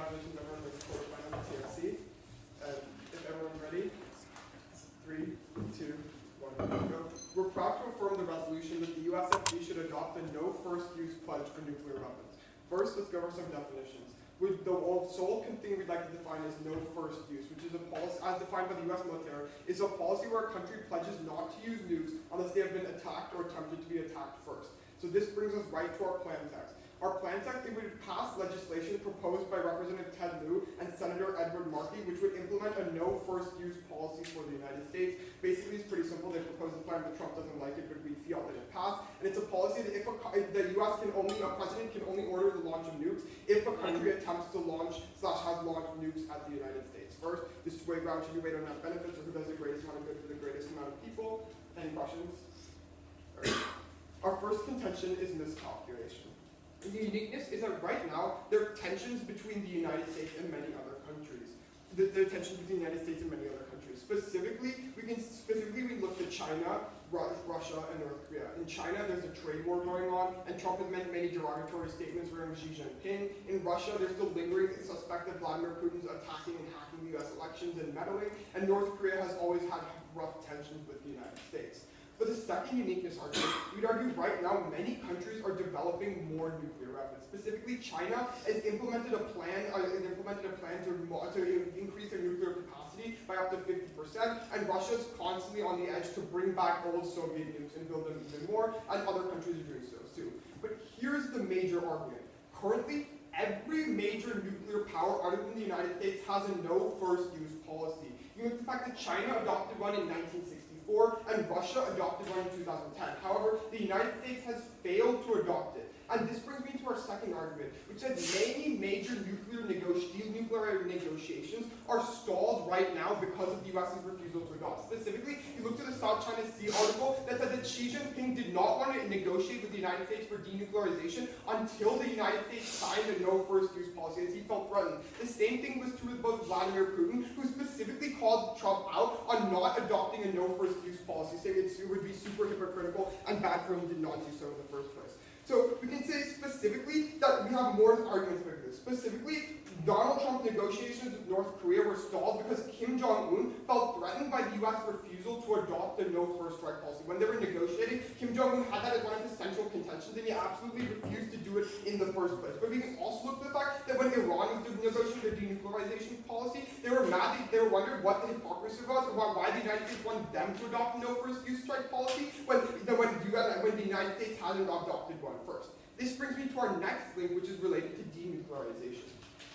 congratulations everyone with the quarterfinals of TFC. If everyone's ready, 3, 2, 1, go. We're proud to affirm the resolution that the USFG should adopt a no first use pledge for nuclear weapons. First, let's go over some definitions. The sole thing we'd like to define is no first use, which is a policy, as defined by the US military, is a policy where a country pledges not to use nukes unless they have been attacked or attempted to be attacked first. So this brings us right to our plan text. Our plan text would pass legislation proposed by Representative Ted Lieu and Senator Edward Markey, which would implement a no first use policy for the United States. Basically, it's pretty simple. They proposed the plan, but Trump doesn't like it, but we feel that it passed. And it's a policy that if the US can only, a president can only order the launch of nukes if a country attempts to launch / has launched nukes at the United States. First, this way round should be weighed on net benefits, or who does the greatest amount of good for the greatest amount of people. Any questions? Right. Our first contention is miscalculation. And the uniqueness is that right now, there are tensions between the United States and many other countries. There are tensions between the United States and many other countries. Specifically, we look to China, Russia, and North Korea. In China, there's a trade war going on, and Trump has made many derogatory statements regarding Xi Jinping. In Russia, there's still lingering suspect that Vladimir Putin's attacking and hacking the US elections and meddling, and North Korea has always had rough tensions with the United States. But the second uniqueness argument, we'd argue right now many countries are developing more nuclear weapons. Specifically, China has implemented a plan to increase their nuclear capacity by up to 50%, and Russia's constantly on the edge to bring back old Soviet nukes and build them even more, and other countries are doing so too. But here's the major argument. Currently, every major nuclear power other than the United States has a no first use policy. You know the fact that China adopted one in 1964, and Russia adopted one in 2010. However, the United States has failed to adopt it. And this brings me to our second argument, which says many major denuclear negotiations are stalled right now because of the US's refusal to adopt. Specifically, you look to the South China Sea article that said that Xi Jinping did not want to negotiate with the United States for denuclearization until the United States signed a no first use policy, as he felt threatened. The same thing was true with both Vladimir Putin, who specifically called Trump out on not adopting a no first use policy, saying it would be super hypocritical and bad for him to not do so in the first place. So we can say specifically that we have more arguments about this. Specifically, Donald Trump's negotiations with North Korea were stalled because Kim Jong-un felt threatened by the US refusal to adopt the no first strike policy. When they were negotiating, Kim Jong-un had that as one of his central contentions, and he absolutely refused to do it in the first place. But we can also look at the fact that when Iran was negotiating their denuclearization policy, they were mad, they were wondering what the hypocrisy was, or why the United States wanted them to adopt the no first use strike policy when the United States hadn't adopted one first. This brings me to our next link, which is related to denuclearization.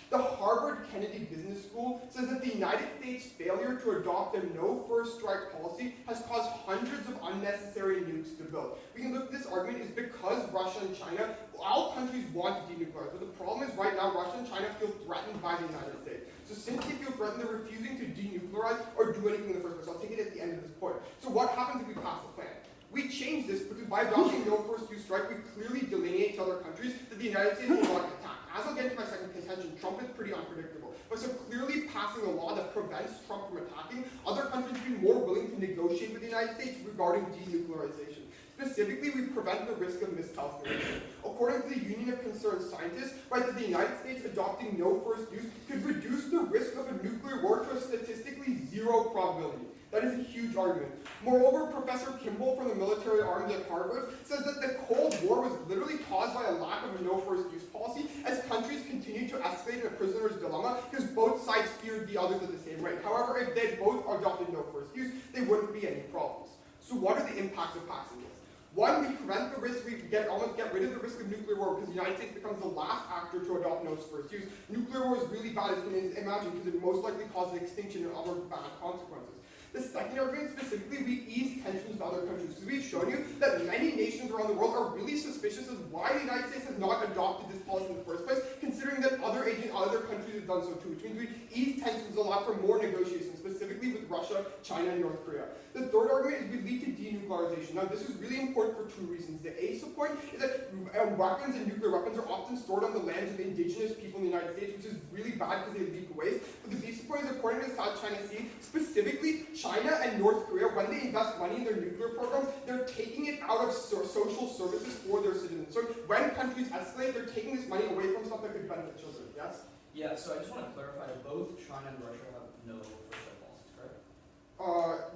The Harvard Kennedy Business School says that the United States' failure to adopt a no first strike policy has caused hundreds of unnecessary nukes to build. We can look at this argument is because Russia and China, all countries want to denuclearize, but the problem is right now Russia and China feel threatened by the United States. So since they feel threatened, they're refusing to denuclearize or do anything in the first place. I'll take it at the end of this point. So what happens if we pass the plan? We change this because by adopting no first use strike, we clearly delineate to other countries that the United States will not attack. As I'll get into my second contention, Trump is pretty unpredictable. But so clearly passing a law that prevents Trump from attacking, other countries will be more willing to negotiate with the United States regarding denuclearization. Specifically, we prevent the risk of miscalculation. According to the Union of Concerned Scientists, right, that the United States adopting no first use could reduce the risk of a nuclear war to a statistically 0 probability. That is a huge argument. Moreover, Professor Kimball from the military arms at Harvard says that the Cold War was literally caused by a lack of a no first use policy as countries continued to escalate in a prisoner's dilemma because both sides feared the others at the same rate. However, if they both adopted no first use, there wouldn't be any problems. So what are the impacts of passing this? One, we prevent the risk, almost get rid of the risk of nuclear war because the United States becomes the last actor to adopt no first use. Nuclear war is really bad, as you can imagine, because it most likely causes extinction and other bad consequences. The second argument, specifically, we ease tensions with other countries. Because we've shown you that many nations around the world are really suspicious of why the United States has not adopted this policy in the first place, considering that other countries have done so too, which means we ease tensions a lot for more negotiations, specifically with Russia, China, and North Korea. The third argument is we lead to denuclearization. Now, this is really important for two reasons. The A point is that weapons and nuclear weapons are often stored on the lands of indigenous people in the United States, which is really bad because they leak waste. But the B point is, according to the South China Sea, specifically China and North Korea, when they invest money in their nuclear programs, they're taking it out of social services for their citizens. So when countries escalate, they're taking this money away from stuff that could benefit children. Yes? Yeah, so I just want to clarify that both China and Russia have no first strike policies, correct?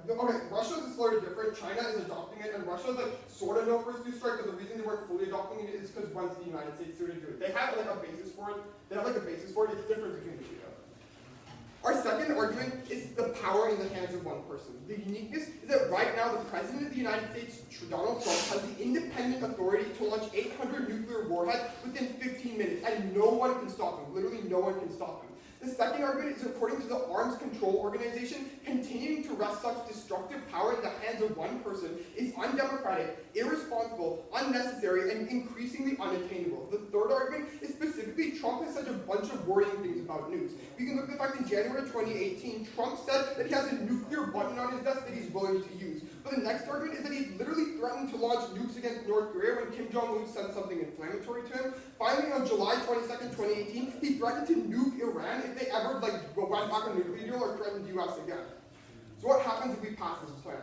Okay, Russia is sort of different. China is adopting it, and Russia is like sort of no first use strike, but the reason they weren't fully adopting it is because once the United States started to do it, they have like a basis for it. It's different between the two. Our second argument is the power in the hands of one person. The uniqueness is that right now the President of the United States, Donald Trump, has the independent authority to launch 800 nuclear warheads within 15 minutes, and no one can stop him. Literally no one can stop him. The second argument is, according to the Arms Control Organization, continuing to rest such destructive power in the hands of one person is undemocratic, irresponsible, unnecessary, and increasingly unattainable. The third argument is specifically Trump has such a bunch of worrying things about nukes. We can look at the fact in January 2018, Trump said that he has a nuclear button on his desk that he's willing to use. But the next argument is that he literally threatened to launch nukes against North Korea when Kim Jong-un said something inflammatory to him. Finally, on July 22nd, 2018, he threatened to nuke Iran if they ever went back on a nuclear deal or threatened the US again. So what happens if we pass this plan?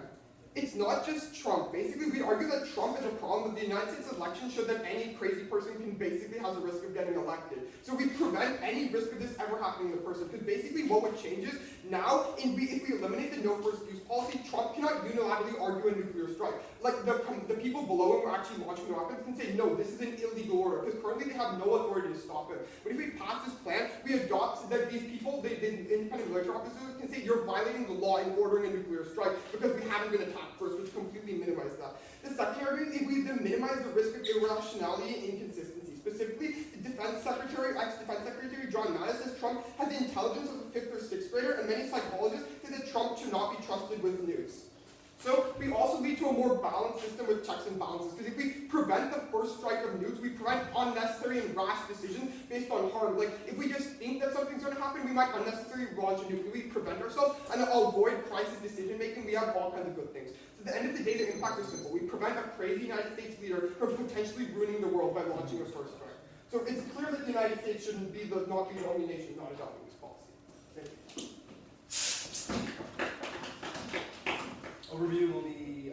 It's not just Trump. Basically, we argue that Trump is a problem with the United States election show that any crazy person can basically has a risk of getting elected. So we prevent any risk of this ever happening to the person. Because basically what would change is now, if we eliminate the no first use policy, Trump cannot unilaterally argue a nuclear strike. Like the people below him who are actually launching the weapons can say, no, this is an illegal order. Because currently they have no authority to stop it. But if we pass this plan, we adopt so that these people, the independent military officers, can say you're violating the law in ordering a nuclear strike because we haven't been attacked first, which completely minimize that. The second argument is we minimize the risk of irrationality and inconsistency. Specifically, the ex-defense secretary John Mattis says Trump has the intelligence of a 5th or 6th grader, and many psychologists say that Trump should not be trusted with nukes. So we also lead to a more balanced system with checks and balances, because if we prevent the first strike of nukes, we prevent unnecessary and rash decisions based on harm. Like, if we just think that something's going to happen, we might unnecessarily launch a nuke. If we prevent ourselves and avoid crisis decision making, we have all kinds of good things. So at the end of the day, the impacts are simple. We prevent a crazy United States leader from potentially ruining the world by launching a first strike. So it's clear that the United States shouldn't be not be the only nation not adopting this policy. Thank you. Overview will be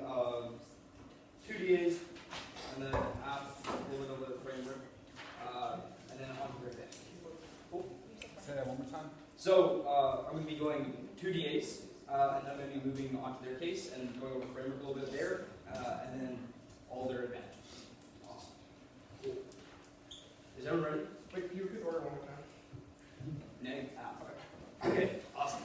2 DAs, and then ask a little bit of the framework, and then on to their thing. Cool. Say that one more time. So I'm going to be going 2 DAs, and then I'm going to be moving on to their case and going over framework a little bit there, and then all their advantages. Awesome. Cool. Is everyone ready? Wait, you could order one more time. Okay, awesome.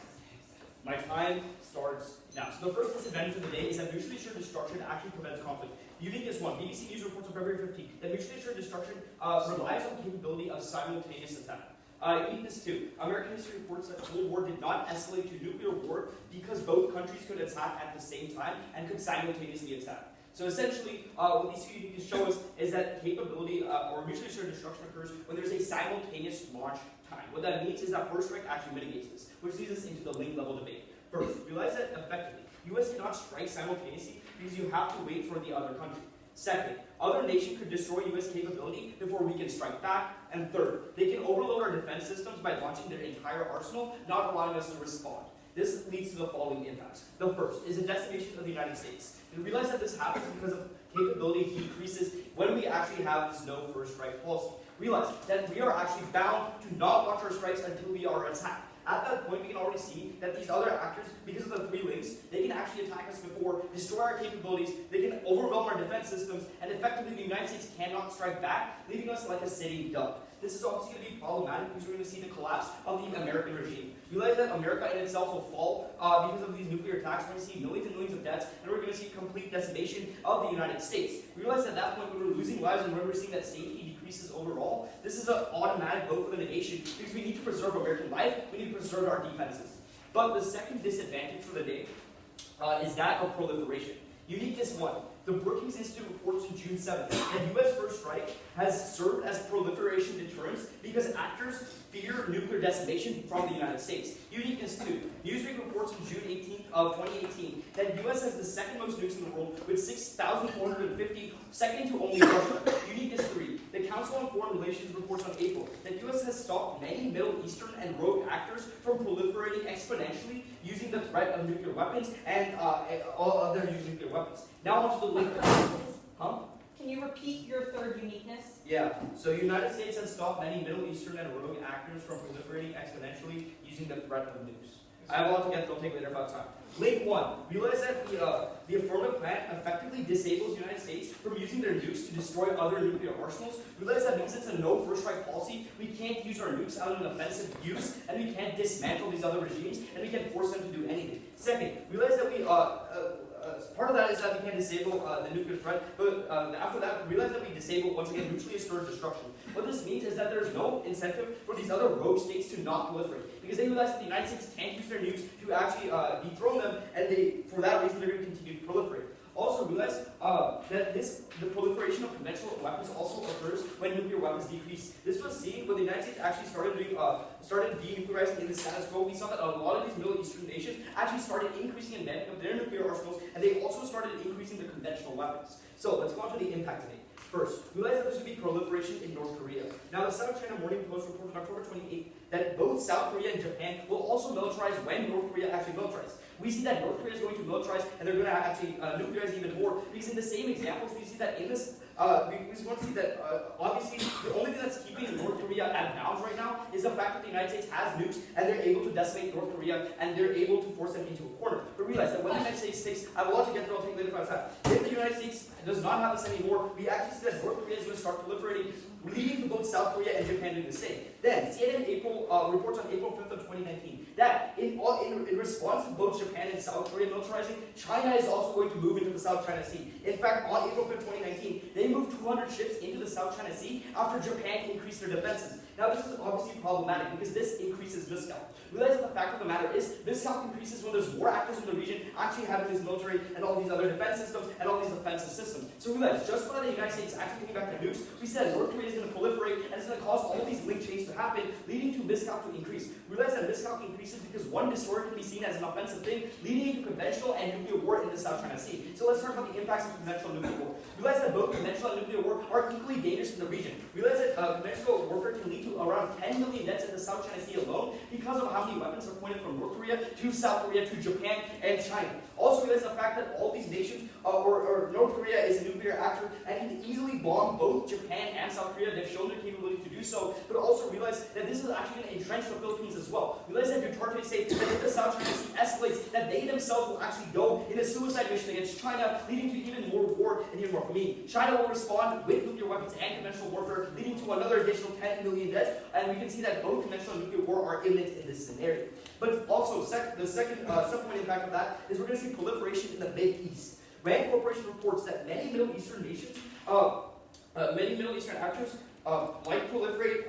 My time starts now. So the first disadvantage of the day is that mutually assured destruction actually prevents conflict. Uniqueness 1. BBC News reports on February 15th that mutually assured destruction relies on the capability of simultaneous attack. Uniqueness 2. American history reports that Cold War did not escalate to nuclear war because both countries could attack at the same time and could simultaneously attack. So essentially, what these two uniqueness show us is that capability or mutually assured destruction occurs when there's a simultaneous launch time. What that means is that first strike actually mitigates this, which leads us into the link level debate. First, realize that effectively, U.S. cannot strike simultaneously because you have to wait for the other country. Second, other nation could destroy U.S. capability before we can strike back. And third, they can overload our defense systems by launching their entire arsenal, not allowing us to respond. This leads to the following impacts. The first is a decimation of the United States. And realize that this happens because of capability decreases when we actually have this no first strike policy. Realize that we are actually bound to not launch our strikes until we are attacked. At that point, we can already see that these other actors, because of the 3 links, they can actually attack us before, destroy our capabilities, they can overwhelm our defense systems, and effectively the United States cannot strike back, leaving us like a sitting duck. This is obviously going to be problematic because we're going to see the collapse of the American regime. Realize that America in itself will fall because of these nuclear attacks. We're going to see millions and millions of deaths, and we're going to see complete decimation of the United States. Realize that at that point when we're losing lives and when we're seeing that safety decreases overall, this is an automatic vote for the negation because we need to preserve American life, we need to preserve our defenses. But the second disadvantage for the day is that of proliferation. Uniqueness 1. The Brookings Institute reports on June 7th that U.S. first strike has served as proliferation deterrence because actors fear nuclear decimation from the United States. Uniqueness 2. Newsweek reports on June 18th of 2018 that U.S. has the second most nukes in the world with 6,450, second to only Russia. Uniqueness 3. The Council on Foreign Relations reports on April that U.S. has stopped many Middle Eastern and rogue actors from proliferating exponentially using the threat of nuclear weapons and all other nuclear weapons. Now on to the link. Huh? Can Can you repeat your third uniqueness? Yeah, so United States has stopped many Middle Eastern and rogue actors from proliferating exponentially using the threat of nukes. I have a lot to get to, I'll take later if I have time. Link 1. Realize that the affirmative plan effectively disables the United States from using their nukes to destroy other nuclear arsenals. Realize that means it's a no first strike policy. We can't use our nukes out in offensive use, and we can't dismantle these other regimes, and we can't force them to do anything. Second, realize that we part of that is that we can disable the nuclear threat, but after that, realize that we disable, once again, mutually assured destruction. What this means is that there's no incentive for these other rogue states to not proliferate, because they realize that the United States can't use their nukes to actually dethrone them, and for that reason, they're going to continue to proliferate. Also realize that the proliferation of conventional weapons also occurs when nuclear weapons decrease. This was seen when the United States actually started denuclearizing in the status quo. We saw that a lot of these Middle Eastern nations actually started increasing in their nuclear arsenals, and they also started increasing their conventional weapons. So let's go on to the impact today. First, realize that there's going to be proliferation in North Korea. Now, the South China Morning Post reported on October 28th that both South Korea and Japan will also militarize when North Korea actually militarizes. We see that North Korea is going to militarize, and they're going to actually nuclearize even more, because in the same examples, we see that in this, we want to see that, obviously, the only thing that's keeping North Korea at bounds right now is the fact that the United States has nukes, and they're able to decimate North Korea, and they're able to force them into a corner. But realize that when the United States takes, I have a lot to get through, I'll take later if I have time. If the United States does not have this anymore, we actually see that North Korea is going to start proliferating, leading to both South Korea and Japan doing the same. Then, CNN reports on April 5th of 2019 that in response to both Japan and South Korea militarizing, China is also going to move into the South China Sea. In fact, on April 5th, 2019, they moved 200 ships into the South China Sea after Japan increased their defenses. Now, this is obviously problematic because this increases miscalc. Realize that the fact of the matter is, miscalc increases when there's more actors in the region actually having this military and all these other defense systems and all these offensive systems. So realize, just by the United States actually taking back their nukes, we said North Korea is going to proliferate and it's going to cause all of these link chains to happen, leading to miscalc to increase. Realize that miscalc increases because one destroyer can be seen as an offensive thing, leading into conventional and nuclear war in the South China Sea. So let's talk about the impacts of conventional and nuclear war. Realize that both conventional and nuclear war are equally dangerous in the region. Realize that conventional warfare can lead to around 10 million deaths in the South China Sea alone because of how many weapons are pointed from North Korea to South Korea to Japan and China. Also realize the fact that all these nations, or North Korea is a nuclear actor and can easily bomb both Japan and South Korea. They've shown their capability to do so, but also realize that this is actually going to entrench the Philippines as well. Realize that Duterte say that if the South China Sea escalates, that they themselves will actually go in a suicide mission against China, leading to even more war and even more famine. China will respond with nuclear weapons and conventional warfare, leading to another additional 10 million deaths, and we can see that both conventional and nuclear war are imminent in this scenario. But also, the second subpoint impact of that is we're going to see proliferation in the Mid East. Rand Corporation reports that many Middle Eastern nations, many Middle Eastern actors might proliferate,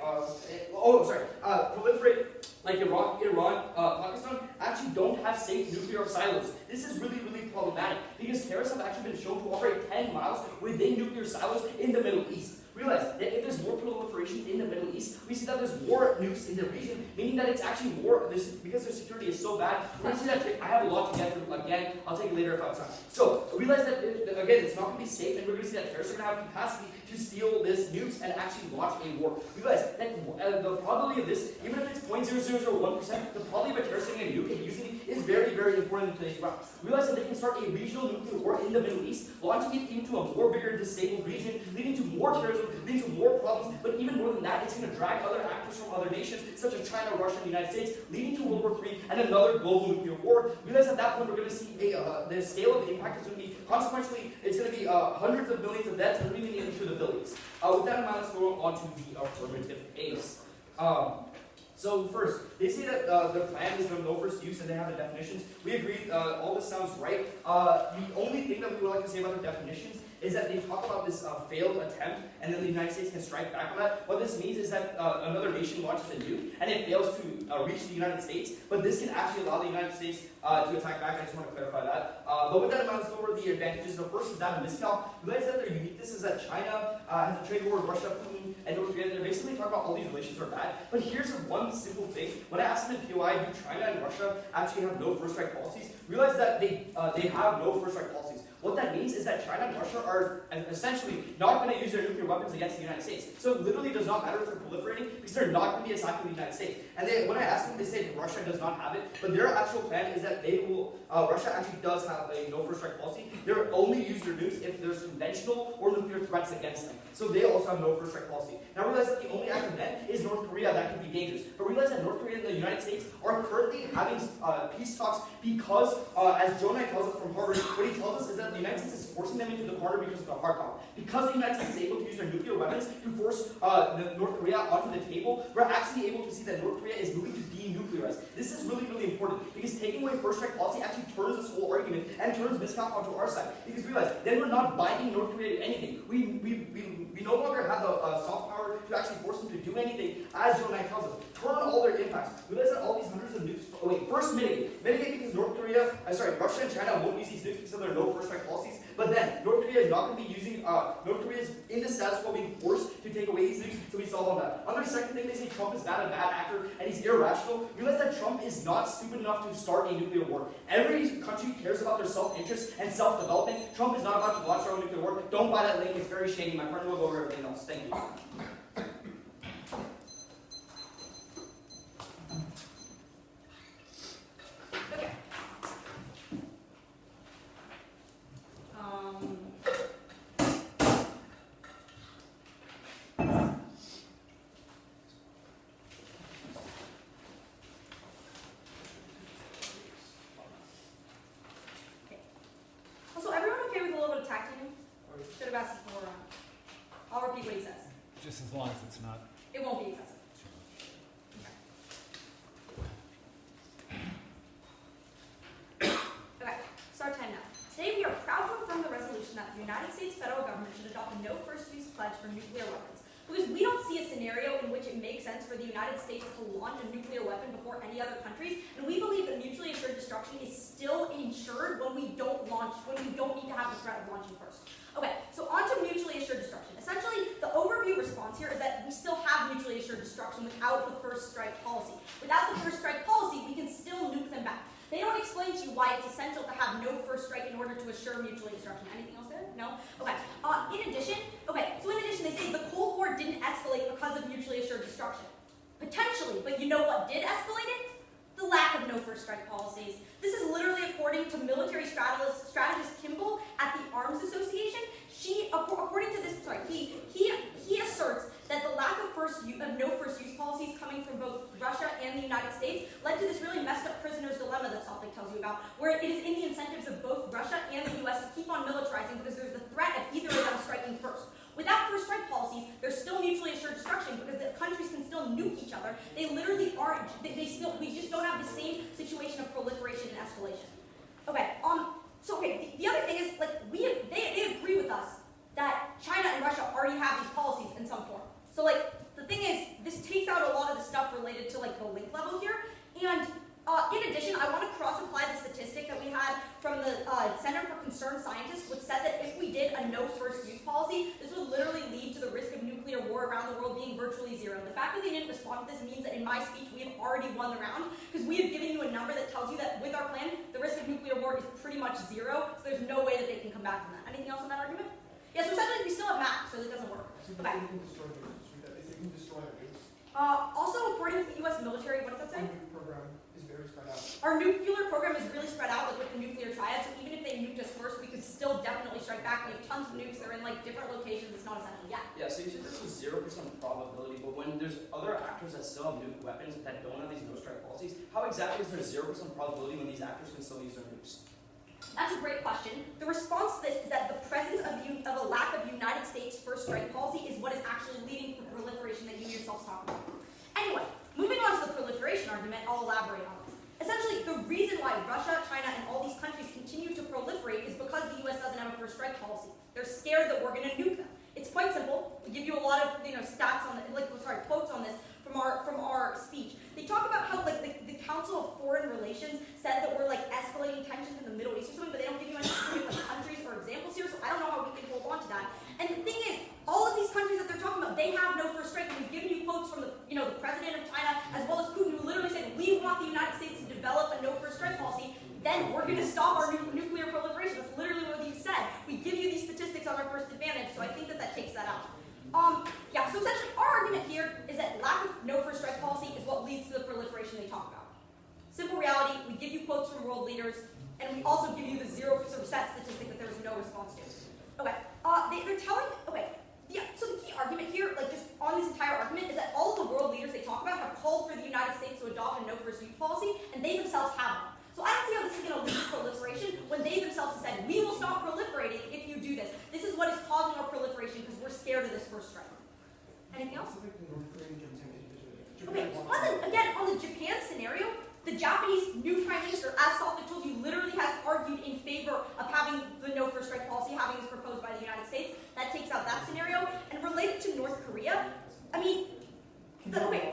proliferate like Iraq, Iran, Pakistan, actually don't have safe nuclear silos. This is really, really problematic because terrorists have actually been shown to operate 10 miles within nuclear silos in the Middle East. Realize that if there's more proliferation in the Middle East, we see that there's more nukes in the region, meaning that it's actually more, because their security is so bad, we're going to see that I have a lot to get through. Again, I'll take it later if I have time. So, realize that, again, it's not going to be safe, and we're going to see that terrorists are going to have capacity to steal this nukes and actually launch a war. Realize that the probability of this, even if it's 0.0001%, the probability of a terrorist getting a nuke and using it is very, very important in today's round. Realize that they can start a regional nuclear war in the Middle East, launching it into a more bigger disabled region, leading to more terrorism, leading to more problems, but even more than that, it's going to drag other actors from other nations, such as China, Russia, and the United States, leading to World War III and another global nuclear war. Realize at that point we're going to see the scale of the impact is going to be, consequentially, it's going to be hundreds of billions of deaths, and maybe even into the billions. With that in mind, let's go on to the affirmative case. So first, they say that the plan is no first use and they have the definitions. We agree, all this sounds right. The only thing that we would like to say about the definitions is that they talk about this failed attempt and then the United States can strike back on that. What this means is that another nation launches a nuke and it fails to reach the United States, but this can actually allow the United States to attack back. I just want to clarify that. But with that in mind, let's go over the advantages. The first is that of miscalc. Realize that their uniqueness is that China has a trade war with Russia, Putin, and North Korea. They're basically talking about all these relations are bad. But here's one simple thing. When I asked them in POI, do China and Russia actually have no first strike policies? Realize that they have no first strike policies. What that means is that China and Russia are essentially not going to use their nuclear weapons against the United States. So it literally does not matter if they're proliferating because they're not going to be attacking the United States. And when I asked them, they say Russia does not have it, but their actual plan is that they will, Russia actually does have a no first strike policy. They'll only use their nukes if there's conventional or nuclear threats against them. So they also have no first strike policy. Now realize that the only active net is North Korea that could be dangerous. But realize that North Korea and the United States are currently having peace talks because, as Joe Knight tells us from Harvard, what he tells us is that the United States is forcing them into the corner because of the hard power. Because the United States is able to use their nuclear weapons to force North Korea onto the table, we're actually able to see that North Korea is moving to denuclearize. This is really, really important because taking away first strike policy actually turns this whole argument and turns Miscalc onto our side. Because realize, then we're not binding North Korea to anything. We no longer have the soft power to actually force them to do anything, as Joe Knight tells us. Turn all their impacts. Realize that all these hundreds of nukes. Oh wait, first mitigate. Mitigate because Russia and China won't use these nukes because of their no first strike policies. But then North Korea is not going to be using. North Korea is in the status quo being forced to take away these nukes, so we solve on that. On the second thing, they say Trump is not a bad actor and he's irrational. Realize that Trump is not stupid enough to start a nuclear war. Every country cares about their self-interest and self-development. Trump is not about to launch our own nuclear war. Don't buy that link. It's very shady. My partner will go over everything else. Thank you. Okay. Also, everyone okay with a little bit of tag teaming? Should have asked this before. I'll repeat what he says. Just as long as it's not. It won't be excessive. Okay, start time now. Today we are proud to affirm the resolution that the United States federal government should adopt a no first use pledge for nuclear weapons. Because we don't see a scenario in which it makes sense for the United States to launch a nuclear weapon before any other countries, and we believe that mutually assured destruction is still ensured when we don't need to have the threat of launching first. Okay, so on to mutually assured destruction. Essentially, the overview response here is that we still have mutually assured destruction without the first strike policy. Without the first strike policy, we can still nuke them back. They don't explain to you why it's essential to have no first strike in order to assure mutual destruction. Anything else there? No? Okay. In addition, they say the Cold War didn't escalate because of mutually assured destruction. Potentially, but you know what did escalate it? The lack of no first strike policies. This is literally according to military strategist Kimball at the Arms Association. According to this, he asserts that the lack of no first use policies coming from both Russia and the United States led to this really messed up prisoner's dilemma that Saltic tells you about, where it is in the incentives of both Russia and the US to keep on militarizing because there's the threat of either of them striking first. Without first strike policies, there's still mutually assured destruction because the countries can still nuke each other. They literally aren't. We just don't have the same situation of proliferation and escalation. Okay. The other thing is they agree with us that China and Russia already have these policies in some form. So the thing is, this takes out a lot of the stuff related to the link level here. And in addition, I want to cross-apply the statistic that we had from the Center for Concerned Scientists, which said that if we did a no first use policy, this would literally lead to the risk of nuclear war around the world being virtually zero. The fact that they didn't respond to this means that in my speech we have already won the round, because we have given you a number that tells you that with our plan, the risk of nuclear war is pretty much zero, so there's no way that they can come back from that. Anything else on that argument? Yeah, so essentially we still have math, so it doesn't work. Okay. They can destroy nukes. They can destroy their nukes. Also, according to the U.S. military, what does that say? Our nuke program is very spread out. Our nuclear program is really spread out, with the nuclear triad, so even if they nuked us first, we could still definitely strike back. We have tons of nukes. They're in different locations. It's not essential yet. Yeah, so you said there's a 0% probability, but when there's other actors that still have nuke weapons that don't have these no-strike policies, how exactly is there 0% probability when these actors can still use their nukes? That's a great question. The response to this is that the presence of a lack of United States first strike policy is what is actually leading to the proliferation that you yourselves talk about. Anyway, moving on to the proliferation argument, I'll elaborate on this. Essentially, the reason why Russia, China, and all these countries continue to proliferate is because the U.S. doesn't have a first strike policy. They're scared that we're going to nuke them. It's quite simple. We give you a lot of stats on quotes on this from our speech. They talk about how the Council of Foreign Relations said that we're escalating tensions in the Middle East or something, but they don't give you any specific countries or examples here, so I don't know how we can hold on to that. And the thing is, all of these countries that they're talking about, they have no first strike. We've given you quotes from the president of China as well as Putin, who literally said, we want the United States to develop a no first strike policy, then we're going to stop our nuclear proliferation. That's literally what he said. give you quotes from world leaders, and we also give you the 0% statistic that there was no response to. Okay, they're telling, okay, yeah, so the key argument here, like just on this entire argument, is that all of the world leaders they talk about have called for the United States to adopt a no first use policy, and they themselves haven't. So I don't see how this is going to lead to proliferation when they themselves have said, we will stop proliferating if you do this. This is what is causing our proliferation because we're scared of this first strike. Anything else? Okay, on the Japan scenario, the Japanese new prime minister, as Salford told you, literally has argued in favor of having the no first strike policy, having this proposed by the United States. That takes out that scenario. And related to North Korea, I mean,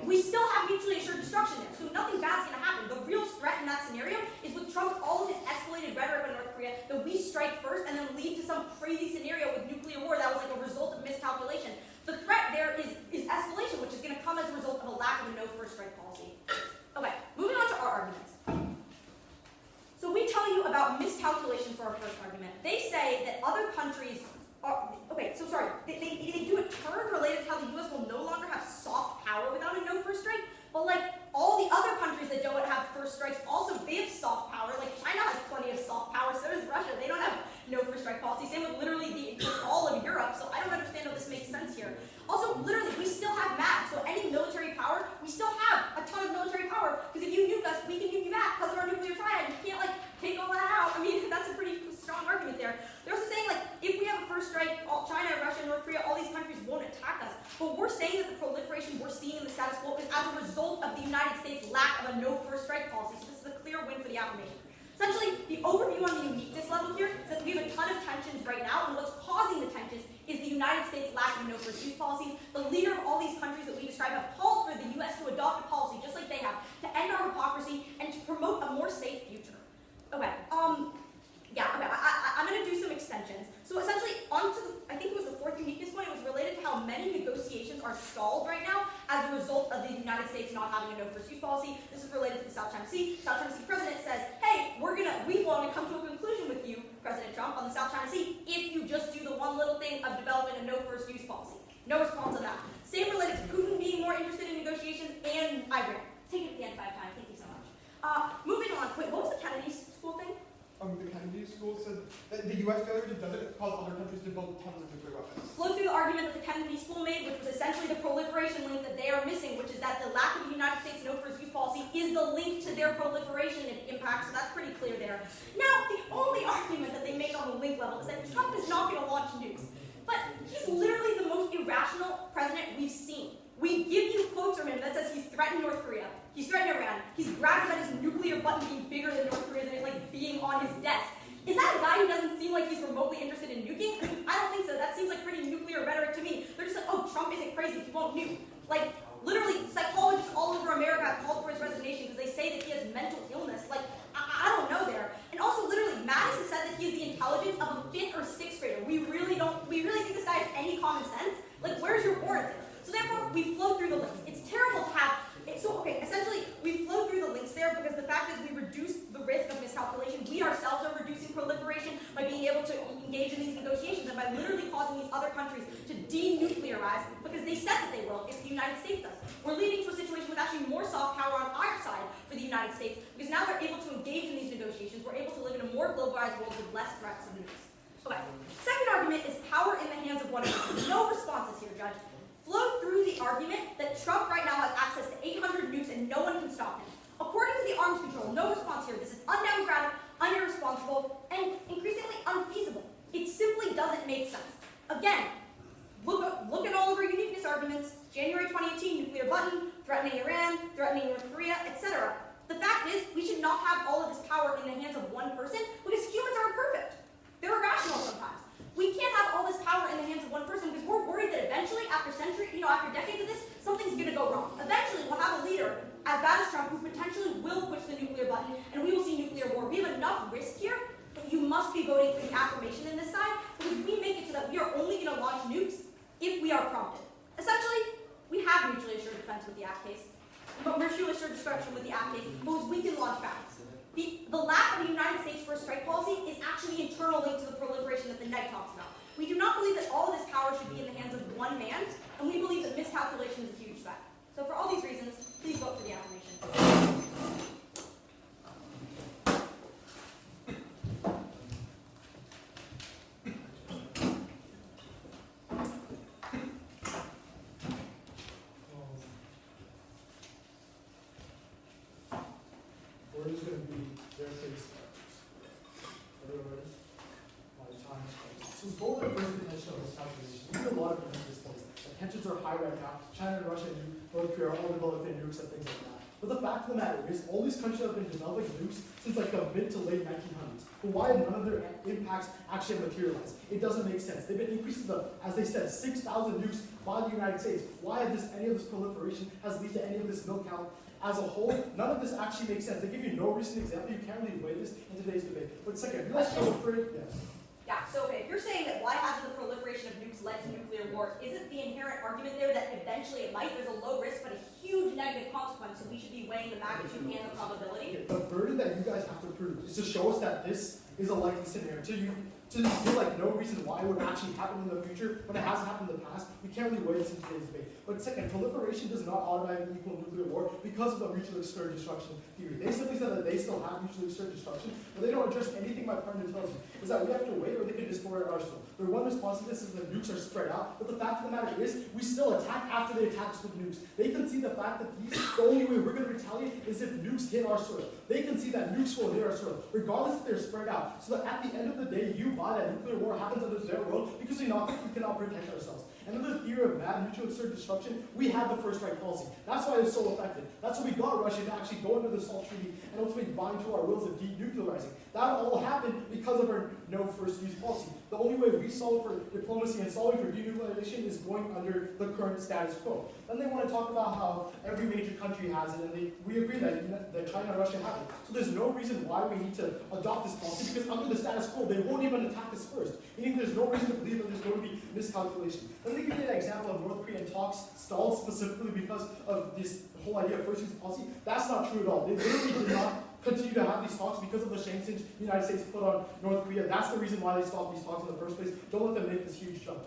we still have mutually assured destruction there, so nothing bad's going to happen. The real threat in that scenario is with Trump's all of his escalated rhetoric on North Korea, that we strike first and then lead to some crazy scenario with nuclear war that was like a result of miscalculation. The threat there is escalation, which is going to come as a result of a lack of a no first strike policy. Okay, moving on to our arguments. So we tell you about miscalculation for our first argument. They say that other countries are, they do a term related to how the U.S. will no longer have soft power without a no first strike, but like all the other countries that don't have first strikes also, they have soft power. Like China has plenty of soft power, so does Russia. They don't have no first strike policy. Same with literally all of Europe, so I don't understand how this makes sense here. Also, literally, we still have MAD, so any military power, we still have a ton of military power, because if you nuke us, we can nuke you back because of our nuclear triad. You can't, like, take all that out. I mean, that's a pretty strong argument there. They're also saying, like, if we have a first strike, China, Russia, North Korea, all these countries won't attack us. But we're saying that the proliferation we're seeing in the status quo is as a result of the United States' lack of a no first strike policy. So this is a clear win for the affirmation. Essentially, the overview on the uniqueness level here is that we have a ton of tensions right now, and what's causing the tensions is the United States' lack of no first use policies. The leader of all these countries that we describe have called for the U.S. to adopt a policy, just like they have, to end our hypocrisy and to promote a more safe future. Okay, I'm going to do some extensions. So essentially, I think it was the fourth uniqueness point, it was related to how many negotiations are stalled right now as a result of the United States not having a no first use policy. This is related to the South China Sea. South China Sea president says, hey, we want to come to a conclusion with you, President Trump, on the South China Sea, if you just do the one little thing of developing a no first use policy. No response on that. Same related to Putin being more interested in negotiations and Iran. Take it at the end 5 times. Thank you so much. Moving on. Wait, what was the Kennedy School thing? The Kennedy School said that the U.S. failure to do it caused other countries to build tons of nuclear weapons. Flow through the argument that the Kennedy School made, which was essentially the proliferation link that they are missing, which is that the lack of the United States no first use policy is the link to their proliferation impact, so that's pretty clear there. Now, the only argument that they make on the link level is that Trump is not going to launch nukes. But he's literally the most irrational president we've seen. We give you quotes from him that says he's threatened North Korea, he's threatened Iran, he's bragged about his nuclear button being bigger than North Korea's and it's like being on his desk. Is that a guy who doesn't seem like he's remotely interested in nuking? I mean, I don't think so. That seems like pretty nuclear rhetoric to me. They're just like, oh, Trump isn't crazy, he won't nuke. Like, literally, psychologists all over America have called for his resignation because they say that he has mental illness. Like, I don't know there. And also, literally, Mattis has said that he has the intelligence of a 5th or 6th grader. We really think this guy has any common sense? Like, where's your warrant there? So therefore, we flow through the links. It's terrible to have, essentially, we flow through the links there because the fact is we reduce the risk of miscalculation. We ourselves are reducing proliferation by being able to engage in these negotiations and by literally causing these other countries to denuclearize because they said that they will if the United States does. We're leading to a situation with actually more soft power on our side for the United States because now they're able to engage in these negotiations. We're able to live in a more globalized world with less threats of nukes. Okay. Second argument is power in the hands of one person. No responses here, Judge. Flow through the argument that Trump right now has access to 800 nukes and no one can stop him. According to the arms control, no response here. This is undemocratic, unirresponsible, and increasingly unfeasible. It simply doesn't make sense. Again, look at all of our uniqueness arguments. January 2018, nuclear button, threatening Iran, threatening North Korea, etc. The fact is, we should not have all of this power in the hands of one person because humans are imperfect. They're irrational sometimes. We can't have all this power in the hands of one person because we're worried that eventually, after decades of this, something's going to go wrong. Eventually, we'll have a leader as bad as Trump who potentially will push the nuclear button and we will see nuclear war. We have enough risk here that you must be voting for the affirmation in this side because we make it so that we are only going to launch nukes if we are prompted. Essentially, we have mutually assured defense with the act case, but mutually assured destruction with the act case because we can launch fast. The lack of the United States first strike policy is actually the internal link to the proliferation that the Knight talks about. We do not believe that all of this power should be in the hands of one man, and we believe that miscalculation is a huge threat. So for all these reasons, please vote for the affirmation. go over the first dimension of this calculation. We do a lot of different displays. The tensions are high right now. China and Russia and North Korea are all developing nukes and things like that. But the fact of the matter is, all these countries have been developing nukes since like the mid to late 1900s. But why have none of their impacts actually materialized? It doesn't make sense. They've been increasing the, as they said, 6,000 nukes by the United States. Why have any of this proliferation has led to any of this milk count as a whole? None of this actually makes sense. They give you no recent example. You can't really weigh this in today's debate. But second, you guys feel afraid? Yes. Yeah, so okay, if you're saying that why hasn't the proliferation of nukes led to nuclear war, isn't the inherent argument there that eventually it might? There's a low risk but a huge negative consequence, so we should be weighing the magnitude and the probability? The burden that you guys have to prove is to show us that this is a likely scenario. To feel like no reason why it would actually happen in the future when it hasn't happened in the past, we can't really weigh this in today's debate. But second, proliferation does not automatically equal nuclear war because of the mutually exclusive destruction theory. They simply said that they still have mutually exclusive destruction, but they don't address anything my partner tells you. Is that we have to wait or they can destroy our arsenal. Their one response to this is that nukes are spread out, but the fact of the matter is we still attack after they attack us with nukes. They can see the fact that the only way we're going to retaliate is if nukes hit our soil. They can see that nukes will hit our soil, regardless if they're spread out. So that at the end of the day, you buy that nuclear war happens under their world because we cannot protect ourselves. And under the theory of mad mutual assured destruction, we have the first right policy. That's why it's so effective. That's why we got Russia to actually go into the SALT treaty and ultimately bind to our wills of denuclearizing. That all happened because of our no first use policy. The only way we solve for diplomacy and solving for denuclearization is going under the current status quo. Then they want to talk about how every major country has it, and we agree that China and Russia have it. So there's no reason why we need to adopt this policy, because under the status quo, they won't even attack us first. Meaning there's no reason to believe that there's going to be miscalculation. Let me give you an example of North Korean talks stalled specifically because of this whole idea of first use policy. That's not true at all. They literally did not continue to have these talks because of the sanctions the United States put on North Korea. That's the reason why they stopped these talks in the first place. Don't let them make this huge jump.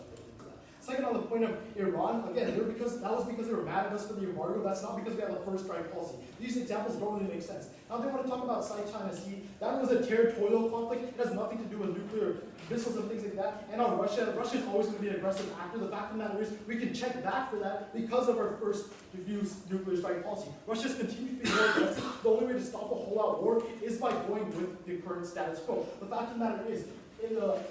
Second, on the point of Iran, again, that was because they were mad at us for the embargo. That's not because we have a first strike policy. These examples don't really make sense. Now they want to talk about South China Sea. That was a territorial conflict. It has nothing to do with nuclear missiles and things like that. And on Russia, Russia is always going to be an aggressive actor. The fact of the matter is, we can check back for that because of our first use nuclear strike policy. Russia's continued to be more aggressive. The only way to stop a whole-out war is by going with the current status quo. The fact of the matter is,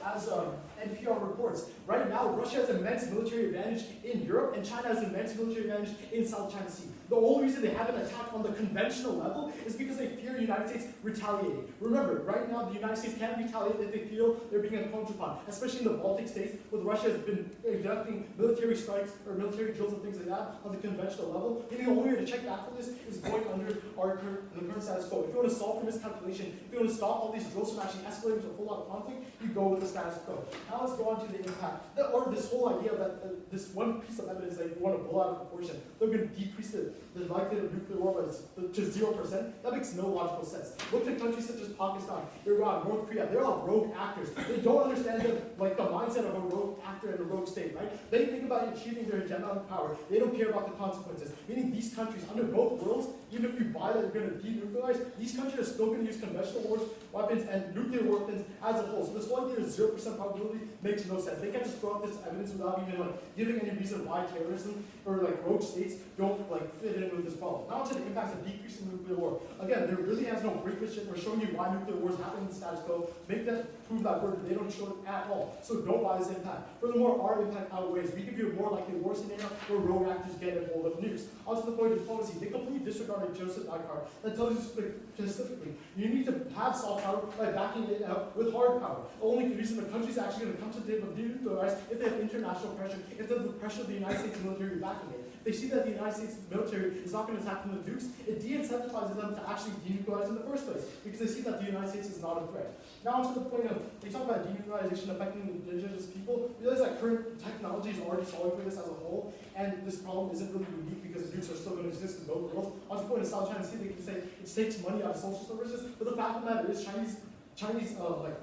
as NPR reports, right now Russia has immense military advantage in Europe and China has immense military advantage in South China Sea. The only reason they haven't attacked on the conventional level is because they fear the United States retaliating. Remember, right now the United States can't retaliate if they feel they're being encroached upon, especially in the Baltic states, where Russia has been conducting military strikes or military drills and things like that on the conventional level. And the only way to check back for this is going under the current status quo. If you want to solve for miscalculation, if you want to stop all these drills from actually escalating to a full out conflict, you go with the status quo. Now let's go on to the impact. Or this whole idea that this one piece of evidence that you want to blow out of proportion, they're going to decrease the likelihood of nuclear war to 0%. That makes no logical sense. Look at countries such as Pakistan, Iran, North Korea. They're all rogue actors. They don't understand the mindset of a rogue actor and a rogue state, right? They think about achieving their agenda on power. They don't care about the consequences. Meaning these countries, under both worlds, even if you buy that you're going to denuclearize, these countries are still going to use conventional weapons and nuclear weapons as a whole. So this whole idea of 0% probability makes no sense. They can't just throw out this evidence without even giving any reason why terrorism or rogue states don't fit in with this problem. Now to the impacts of decreasing nuclear war. Again, there really has no brinkmanship. We're showing you why nuclear wars happen in the status quo. Make that prove that word. They don't show it at all. So don't buy this impact. Furthermore, our impact outweighs. We give you a more likely war scenario where rogue actors get a hold of nukes. On to the point of diplomacy. They completely disregarded Joseph Nygaard that tells you specifically you need to have soft power by backing it up with hard power. The only reason the country's actually going to come to the table and denuclearize if they have international pressure, if they have the pressure of the United States military backing it. They see that the United States military is not going to attack them with nukes, it de-incentivizes them to actually denuclearize in the first place, because they see that the United States is not a threat. Now to the point of, they talk about denuclearization affecting the indigenous people, realize that current technology is already solving for this as a whole, and this problem isn't really unique because nukes are still going to exist in both worlds. On the point of South China Sea, they can say it takes money out of social services, but the fact of the matter is Chinese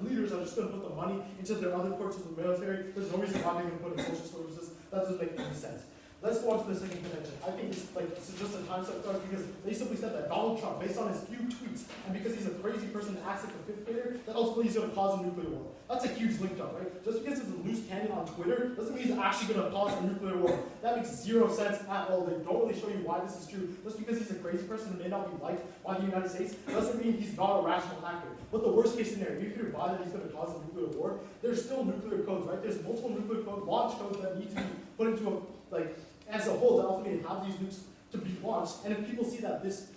leaders are just going to put the money into their other parts of the military. There's no reason why they're going to put in social services. That doesn't make any sense. Let's go on to the second contention. I think this is just a time suck because they simply said that Donald Trump, based on his few tweets, and because he's a crazy person that acts like a fifth grader, that ultimately he's going to cause a nuclear war. That's a huge link up, right? Just because it's a loose cannon on Twitter doesn't mean he's actually going to cause a nuclear war. That makes zero sense at all. They don't really show you why this is true. Just because he's a crazy person and may not be liked by the United States doesn't mean he's not a rational actor. But the worst case scenario, if you buy that he's going to cause a nuclear war, there's still nuclear codes, right? There's multiple nuclear code launch codes that need to be put into a, as a whole, to ultimately have these nukes to be launched. And if people see that this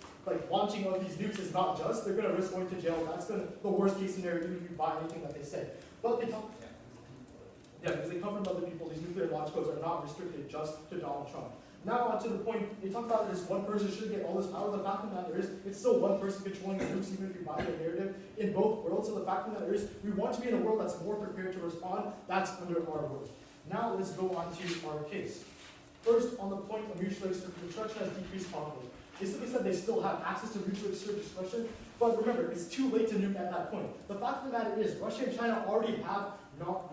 launching of these nukes is not just, they're going to risk going to jail. That's going to the worst case scenario, even if you buy anything that they say. But they come, because they come from other people. These nuclear launch codes are not restricted just to Donald Trump. Now on to the point, they talk about this one person should get all this power. The fact of the matter is, it's still one person controlling the nukes, even if you buy the narrative in both worlds. So the fact of the matter is, we want to be in a world that's more prepared to respond. That's under our world. Now let's go on to our case. First, on the point of mutually assured destruction has decreased conflict. They simply said they still have access to mutually assured destruction, but remember, it's too late to nuke at that point. The fact of the matter is, Russia and China already have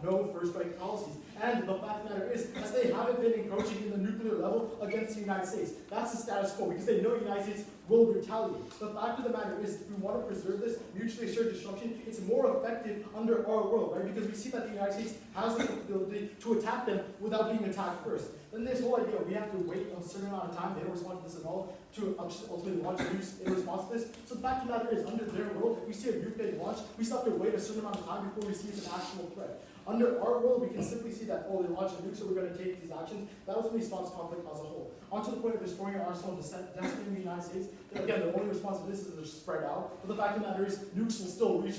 no first strike policies. And the fact of the matter is, as they haven't been encroaching in the nuclear level against the United States. That's the status quo, because they know the United States will retaliate. The fact of the matter is, if we want to preserve this mutually assured destruction, it's more effective under our world, right? Because we see that the United States has the ability to attack them without being attacked first. Then this whole idea, we have to wait a certain amount of time, they don't respond to this at all, to ultimately launch nukes in response to this. So the fact of the matter is, under their world, if we see a nuke getting launched, we still have to wait a certain amount of time before we see it's an actual threat. Under our world, we can simply see that, oh, they launched a nuke, so we're going to take these actions. That ultimately stops conflict as a whole. On to the point of destroying our arsenal and decimating the United States. Again, the only response to this is they're spread out. But the fact of the matter is, nukes will still reach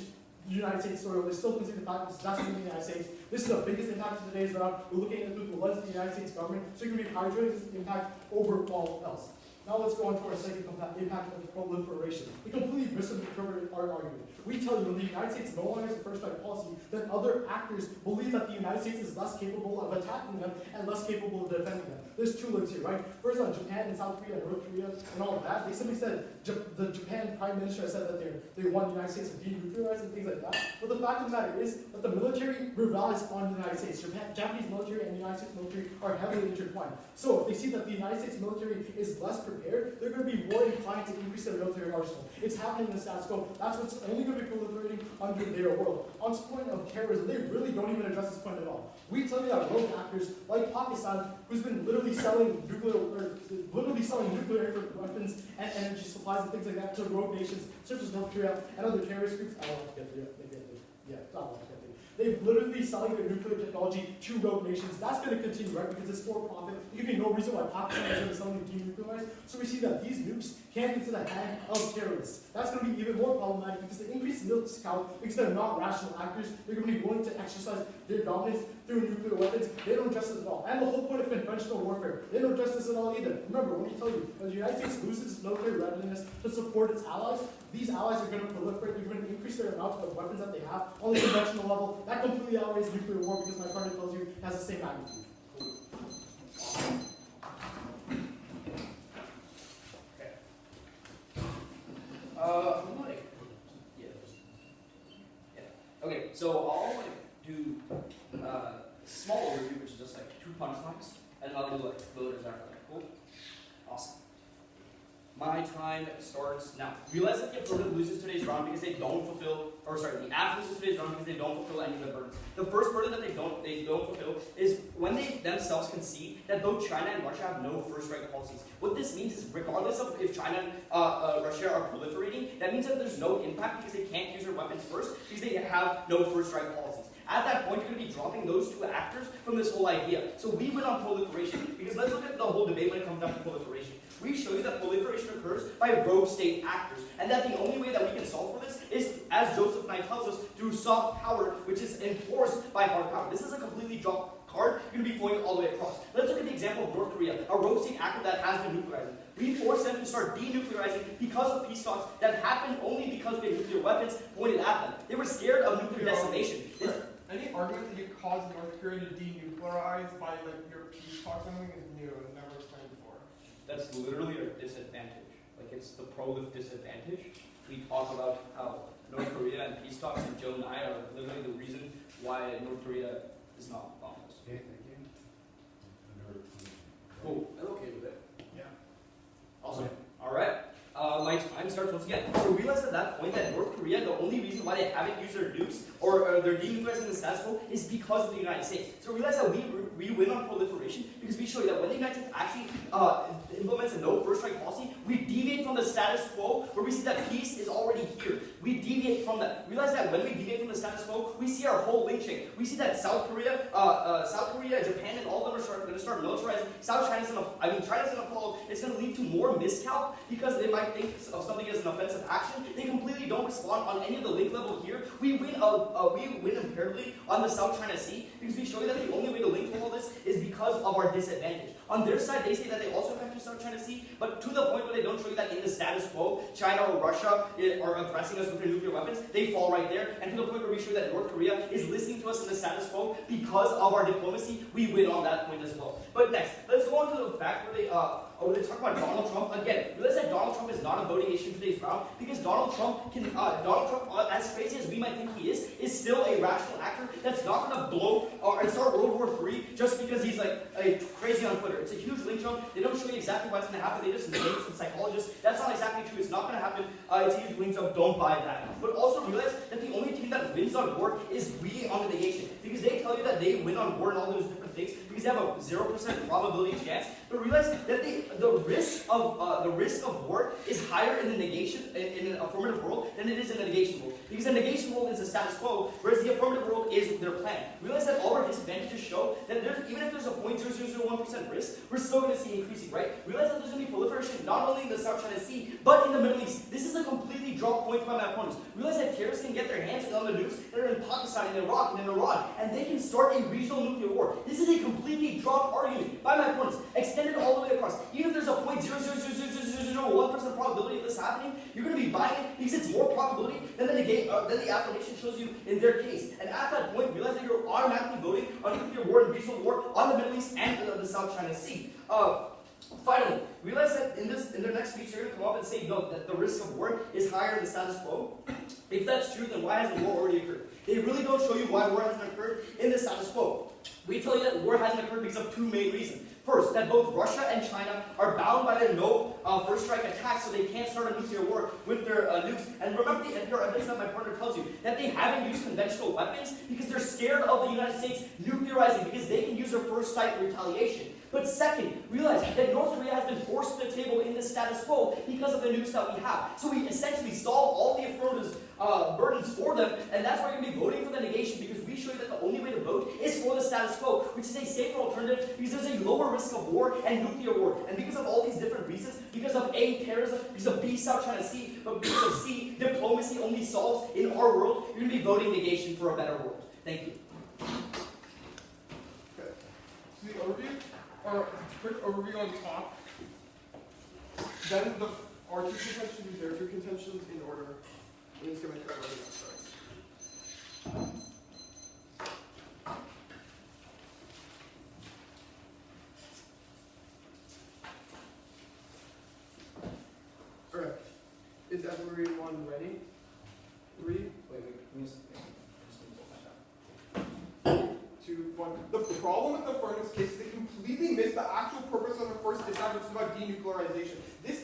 the United States soil. They still consider the fact that it's decimating the United States. This is the biggest impact of today's round. We're looking at it through the lens of the United States government, so you can be hydrating this impact over all else. Now let's go on to our second impact of proliferation. We completely misinterpret our argument. We tell you when the United States no longer has a first strike policy, then other actors believe that the United States is less capable of attacking them and less capable of defending them. There's two links here, right? First on Japan and South Korea and North Korea and all of that. They simply said, the Japan Prime Minister has said that they want the United States to denuclearize and things like that. But the fact of the matter is that the military relies on the United States. Japanese military and the United States military are heavily intertwined. So if they see that the United States military is less prepared, they're going to be more inclined to increase their military arsenal. It's happening in the status quo. That's what's only going to be proliferating under their world. On this point of terrorism, they really don't even address this point at all. We tell you that rogue actors like Pakistan, who's been literally selling nuclear weapons and energy supplies and things like that to rogue nations such as North Korea and other terrorist groups. I don't want to get there. They've literally selling their nuclear technology to rogue nations. That's going to continue, right? Because it's for profit. There can be no reason why Pakistan is going to sell them denuclearized. So we see that these nukes can't get to the hand of terrorists. That's going to be even more problematic because the increased nukes count, because they're not rational actors, they're going to be willing to exercise their dominance through nuclear weapons. They don't address this at all. And the whole point of conventional warfare, they don't address this at all either. Remember, when we tell you, when the United States loses its military readiness to support its allies, these allies are going to proliferate, they're going to increase their amount of weapons that they have on the conventional level. That completely outweighs nuclear war because my partner tells you it has the same magnitude. Okay, so I'll do small overview, which is just two punchlines, and then I'll do voters after that. Cool? Awesome. My time starts now. Realize that the affirmative loses today's round because they don't fulfill, the AF loses today's round because they don't fulfill any of the burdens. The first burden that they don't fulfill is when they themselves concede that both China and Russia have no first strike policies. What this means is, regardless of if China and Russia are proliferating, that means that there's no impact because they can't use their weapons first because they have no first strike policies. At that point, you're going to be dropping those two actors from this whole idea. So we win on proliferation because let's look at the whole debate when it comes down to proliferation. We show you that proliferation occurs by rogue state actors, and that the only way that we can solve for this is, as Joseph Knight tells us, through soft power, which is enforced by hard power. This is a completely dropped card. You're going to be flowing all the way across. Let's look at the example of North Korea, a rogue state actor that has been nuclearizing. We force them to start denuclearizing because of peace talks that happened only because they had nuclear weapons pointed at them. They were scared of nuclear decimation. Any argument that you cause North Korea to denuclearize by your peace talks or something is new and never explained before. That's literally a disadvantage. It's the prolif disadvantage. We talk about how North Korea and peace talks and Joe Nye are literally the reason why North Korea is not bombed. Okay, thank you. Cool. again, so realize at that point that North Korea, the only reason why they haven't used their nukes or they're denuclearizing the status quo is because of the United States. So realize that we win on proliferation because we show you that when the United States actually implements a no first strike policy, we deviate from the status quo where we see that peace is already here. We deviate from that. Realize that when we deviate from the status quo, we see our whole link chain. We see that South Korea, Japan, and all of them are going to start militarizing. China's going to follow. It's going to lead to more miscalc because they might think of something as an offensive action. They completely don't respond on any of the link level here. We win imperatively on the South China Sea because we show you that the only way to link to all this is because of our disadvantage. On their side, they say that they also have to South China Sea, but to the point where they don't show you that in the status quo, China or Russia are aggressing us with their nuclear weapons, they fall right there. And to the point where we show that North Korea is listening to us in the status quo because of our diplomacy, we win on that point as well. But next, let's go on to the fact where they talk about Donald Trump. Again, realize that Donald Trump is not a voting issue in today's round because Donald Trump, as crazy as we might think he is still a rational actor that's not going to blow or start World War III just because he's like crazy on Twitter. It's a huge link jump. They don't show you exactly what's going to happen. They just name some psychologists. That's not exactly true. It's not going to happen. It's a huge link jump. Don't buy that. But also realize that the only team that wins on war is we on the negation because they tell you that they win on war and all those different things because they have a 0% probability chance. But realize that the risk of war is higher in the negation in an affirmative world than it is in the negation world. Because the negation world is the status quo, whereas the affirmative world is their plan. Realize that all our disadvantages show that even if there's a 0.0001% risk, we're still going to see increasing, right? Realize that there's going to be proliferation not only in the South China Sea, but in the Middle East. This is a completely drop point by my opponents. Realize that terrorists can get their hands on the nukes that are in Pakistan, in Iraq, and in Iran, and they can start a regional nuclear war. This is a completely dropped argument by my opponents, extended all the way across. Even if there's a 0.00001% probability of this happening, you're going to be buying it because it's more probability than the affirmation shows you in their case. And at that point, realize that you're automatically voting on nuclear war and regional war on the Middle East and the South China Sea. Finally, realize that in their next speech, they're going to come up and say, no, that the risk of war is higher in the status quo. If that's true, then why hasn't war already occurred? They really don't show you why war hasn't occurred in the status quo. We tell you that war hasn't occurred because of two main reasons. First, that both Russia and China are bound by their no first strike attack, so they can't start a nuclear war with their nukes. And remember the NPR evidence that my partner tells you, that they haven't used conventional weapons because they're scared of the United States nuclearizing, because they can use their first strike retaliation. But second, realize that North Korea has been forced to the table in the status quo because of the nukes that we have. So we essentially solve all the affirmative burdens for them, and that's why you're going to be voting for the negation, because we show you that the only way to vote is for the status quo, which is a safer alternative because there's a lower risk of war and nuclear war. And because of all these different reasons, because of A, terrorism, because of B, South China Sea, but because of C, diplomacy only solves in our world, you're going to be voting negation for a better world. Thank you. Okay. So the overview, or quick overview on top, then our two contentions, their two contentions in order. I'm just going to cover everything else first. Alright. Is everyone ready? 3, Wait, two, one. The problem with the furnace case is they completely missed the actual purpose of the first dissent, which is about denuclearization. This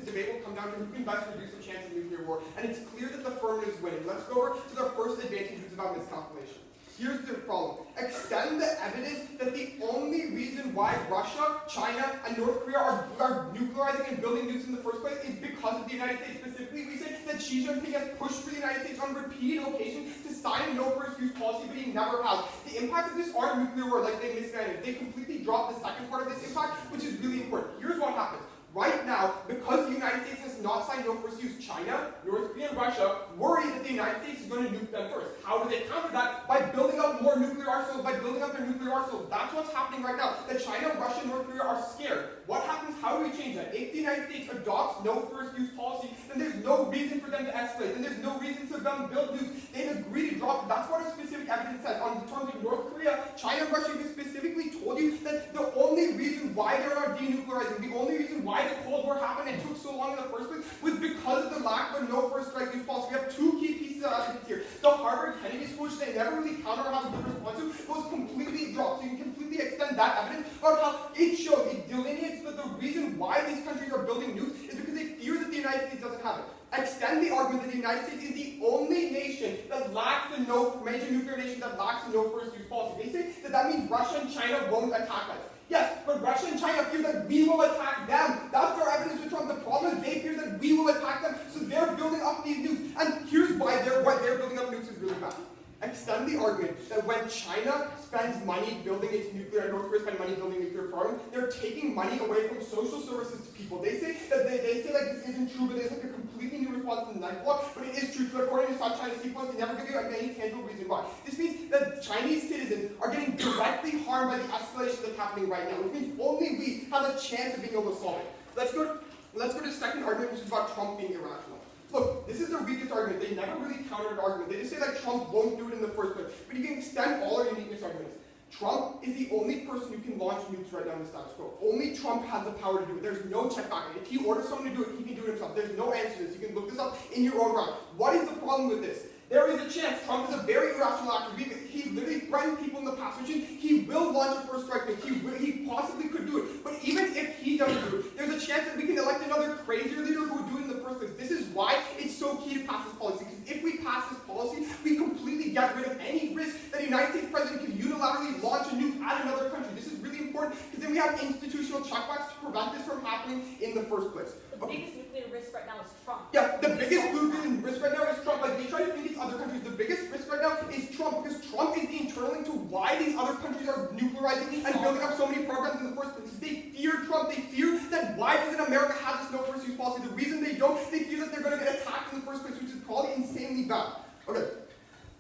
debate will come down to who can best reduce the chance of nuclear war, and it's clear that the firm is winning. Let's go over to the first advantage, which is about miscalculation. Here's the problem. Extend the evidence that the only reason why Russia, China, and North Korea are nuclearizing and building nukes in the first place is because of the United States. Specifically, we say that Xi Jinping has pushed for the United States on repeated occasions to sign a no first use policy, but he never has. The impact of this aren't nuclear war, like they misguided. They completely dropped the second part of this impact, which is really important. Here's what happens. Right now, because the United States has not signed no first use, China, North Korea, and Russia worry that the United States is going to nuke them first. How do they counter that? By building up more nuclear arsenals, by building up their nuclear arsenals. That's what's happening right now. That China, Russia, and North Korea are scared. What happens? How do we change that? If the United States adopts no first use policy, then there's no reason for them to escalate. Then there's no reason for them to build nukes. They've agreed to drop it. That's what our specific evidence says. On the terms of North Korea, China, and Russia specifically told you that the only reason why they are denuclearizing, the only reason why the Cold War happened and took so long in the first place was because of the lack of a no first strike use policy. We have two key pieces of evidence here. The Harvard Kennedy School, which they never really counter or have a good response to, was completely dropped. So you can completely extend that evidence about how it shows, it delineates that the reason why these countries are building nukes is because they fear that the United States doesn't have it. extend the argument that the United States is the only nation that lacks the major nuclear nation that lacks the no first use policy. They say that that means Russia and China won't attack us. Yes, but Russia and China fear that we will attack them. That's their evidence with Trump. The problem is they fear that we will attack them, so they're building up these nukes. And here's why they're building up nukes is really bad. Extend the argument that when China spends money building its nuclear, and North Korea spends money building nuclear program, they're taking money away from social services to people. They say that they say like this isn't true, but it's like a completely new response to the knife law, but it is true. So according to South China sequence, they never give you any tangible reason why. This means that Chinese citizens are getting directly harmed by the escalation that's happening right now, which means only we have a chance of being able to solve it. Let's go to the second argument, which is about Trump being irrational. Look, this is their weakest argument. They never really countered an argument. They just say that Trump won't do it in the first place. But you can extend all our uniqueness arguments. Trump is the only person who can launch nukes right now in the status quo. Only Trump has the power to do it. There's no check back. If he orders someone to do it, he can do it himself. There's no answer to this. You can look this up in your own round. What is the problem with this? There is a chance. Trump is a very irrational actor. He's literally threatened people in the past, which he will launch a first strike. He possibly could do it. But even if he doesn't do it, there's a chance that we can elect another crazier leader who would do it in the first place. This is why it's so key to pass this policy. Because if we pass this policy, we completely get rid of any risk that the United States president can unilaterally launch a nuke at another country. This is really important because then we have institutional checkbacks to prevent this from happening in the first place. The biggest nuclear risk right now is Trump. Yeah, the biggest nuclear risk right now is Trump. Like, they try to think these other countries. The biggest risk right now is Trump, because Trump is the internal link to why these other countries are nuclearizing and building up so many programs in the first place. They fear Trump. They fear that why doesn't America have this no first use policy? The reason they don't, they fear that they're going to get attacked in the first place, which is probably insanely bad. Okay,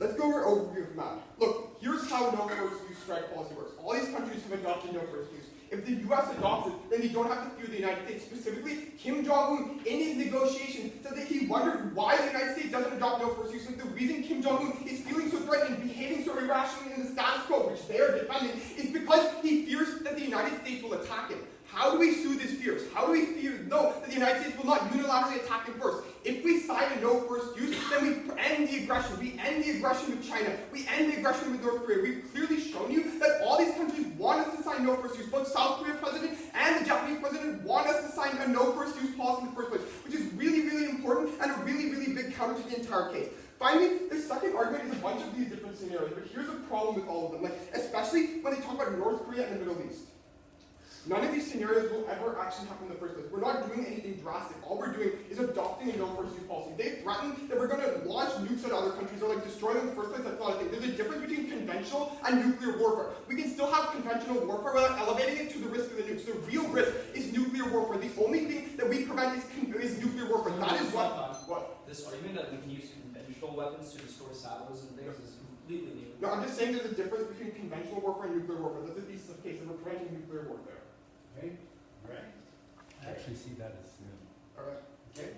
let's go over an overview of that. Look, here's how no first use strike policy works. All these countries have adopted no first use. If the U.S. adopts it, then they don't have to fear the United States. Specifically, Kim Jong-un, in his negotiations, said that he wondered why the United States doesn't adopt no first use. Like, the reason Kim Jong-un is feeling so threatened and behaving so irrationally in the status quo, which they are defending, is because he fears that the United States will attack him. How do we soothe his fears? How do we know that the United States will not unilaterally attack him first? If we sign a no first use, then we end the aggression. We end the aggression with China. We end the aggression with North Korea. We've clearly shown you that all these countries want us to sign no first use. Both South Korea president and the Japanese president want us to sign a no first use policy in the first place, which is really, really important and a really, really big counter to the entire case. Finally, the second argument is a bunch of these different scenarios, but here's the problem with all of them. Like, especially when they talk about North Korea and the Middle East. None of these scenarios will ever actually happen in the first place. We're not doing anything drastic. All we're doing is adopting a no first use policy. They threaten that we're going to launch nukes at other countries or like destroy them in the first place. That's not a thing. There's a difference between conventional and nuclear warfare. We can still have conventional warfare without elevating it to the risk of the nukes. The real risk is nuclear warfare. The only thing that we prevent is nuclear warfare. That is what? This argument that we can use conventional weapons to destroy silos and things is completely new. No, I'm just saying there's a difference between conventional warfare and nuclear warfare. That's the thesis of the case, and we're preventing nuclear warfare. Okay. Right. I actually see that as new. Alright. Okay.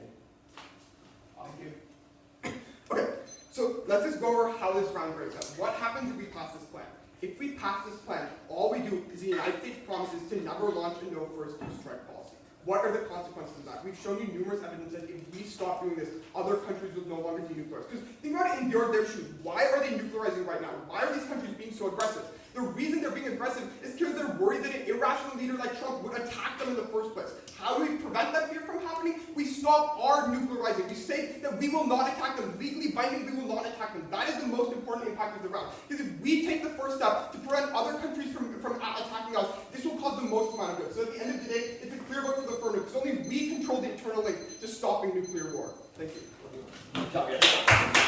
Thank you. Okay, so let's just go over how this round breaks up. What happens if we pass this plan? If we pass this plan, all we do is the United States promises to never launch a no first use strike policy. What are the consequences of that? We've shown you numerous evidence that if we stop doing this, other countries will no longer denuclearize. Because think about it in their shoes. Why are they nuclearizing right now? Why are these countries being so aggressive? The reason they're being aggressive is because they're worried that an irrational leader like Trump would attack them in the first place. How do we prevent that fear from happening? We stop our nuclearizing. We say that we will not attack them. Legally binding, we will not attack them. That is the most important impact of the round. Because if we take the first step to prevent other countries from attacking us, this will cause the most amount of good. So at the end of the day, it's a clear vote for the affirmative. Because only we control the internal link to stopping nuclear war. Thank you. Good job, guys.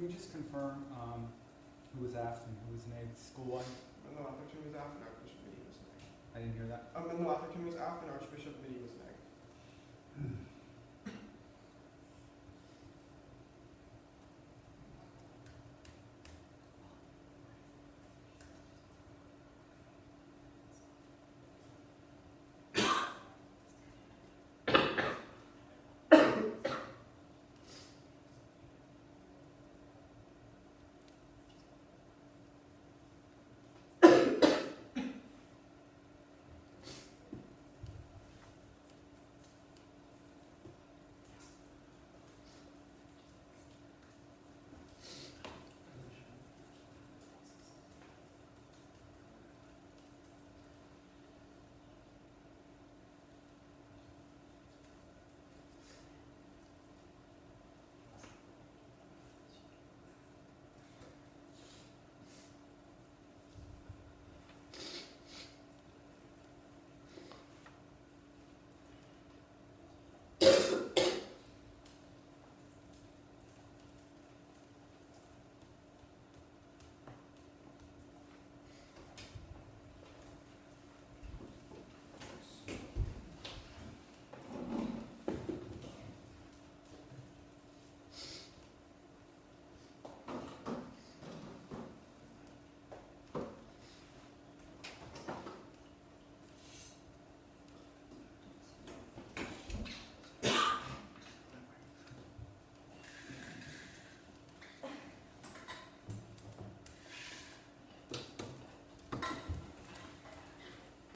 we just confirm who was asked and who was named school-wide? Menlo-Atherton was aft and Archbishop Mitty was neg. I didn't hear that. Menlo-Atherton was aft and Archbishop Mitty was neg.